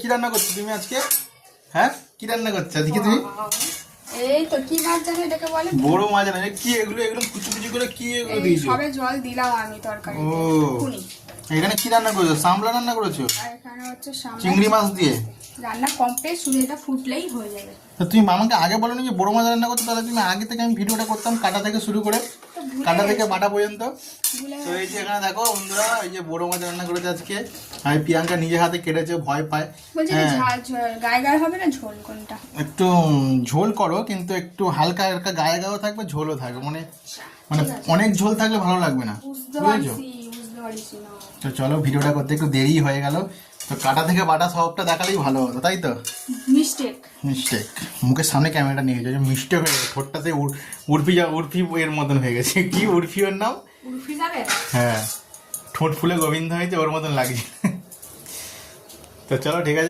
কি রান্না করছো তুমি আজকে? হ্যাঁ কি রান্না করছো আজকে তুমি? এই তো কি মাছ জানো এটাকে বলে? বড় মাছ না, কি এগুলো এগুলো কুচি কুচি করে কি এগুলো দিয়েছো? সবে জল দিলাম আমি তরকারি। ও এখানে কি রান্না করেছো? সামলা রান্না করেছো? আর এখানে হচ্ছে চিংড়ি মাছ দিয়ে রান্না কমপ্লিট, শুধু এটা ফুটলেই হয়ে যাবে। তো তুমি মামাকে আগে বলোনি যে বড় মাছ রান্না করতে? তাহলে তুমি আগে থেকে আমি ভিডিওটা করতাম, কাটা থেকে শুরু করে কাটা থেকে বাটা পর্যন্ত। তো এই যে এখানে দেখো বন্ধুরা, এই যে বড় মাছ রান্না করেছে আজকে। আমি প্রিয়াঙ্কা নিজে হাতে কেটেছে, ভয় পায়। বলছি গায়ে গায়ে হবে না ঝোল কোনটা? একটু ঝোল করো, কিন্তু একটু হালকা হালকা গায়ে গায়েও থাকবে, ঝোলও থাকবে। মানে মানে অনেক ঝোল থাকলে ভালো লাগবে না, বুঝেছো? তো চলো, ভিডিওটা করতে একটু দেরি হয়ে গেল। তো কাটা থেকে বাটা সবটা দেখালেই ভালো হতো, তাই তো? মিস্টেক মুখের সামনে ক্যামেরাটা নিয়ে গেছে, মিস্টেক হয়ে গেছে। ঠোঁটটাতে উর্ফি এর মতন হয়ে গেছে। কি উর্ফি ওর নাম? হ্যাঁ, ঠোঁট ফুলে গোবিন্দ হয়েছে, ওর মতন লাগছে। তো চলো ঠিক আছে।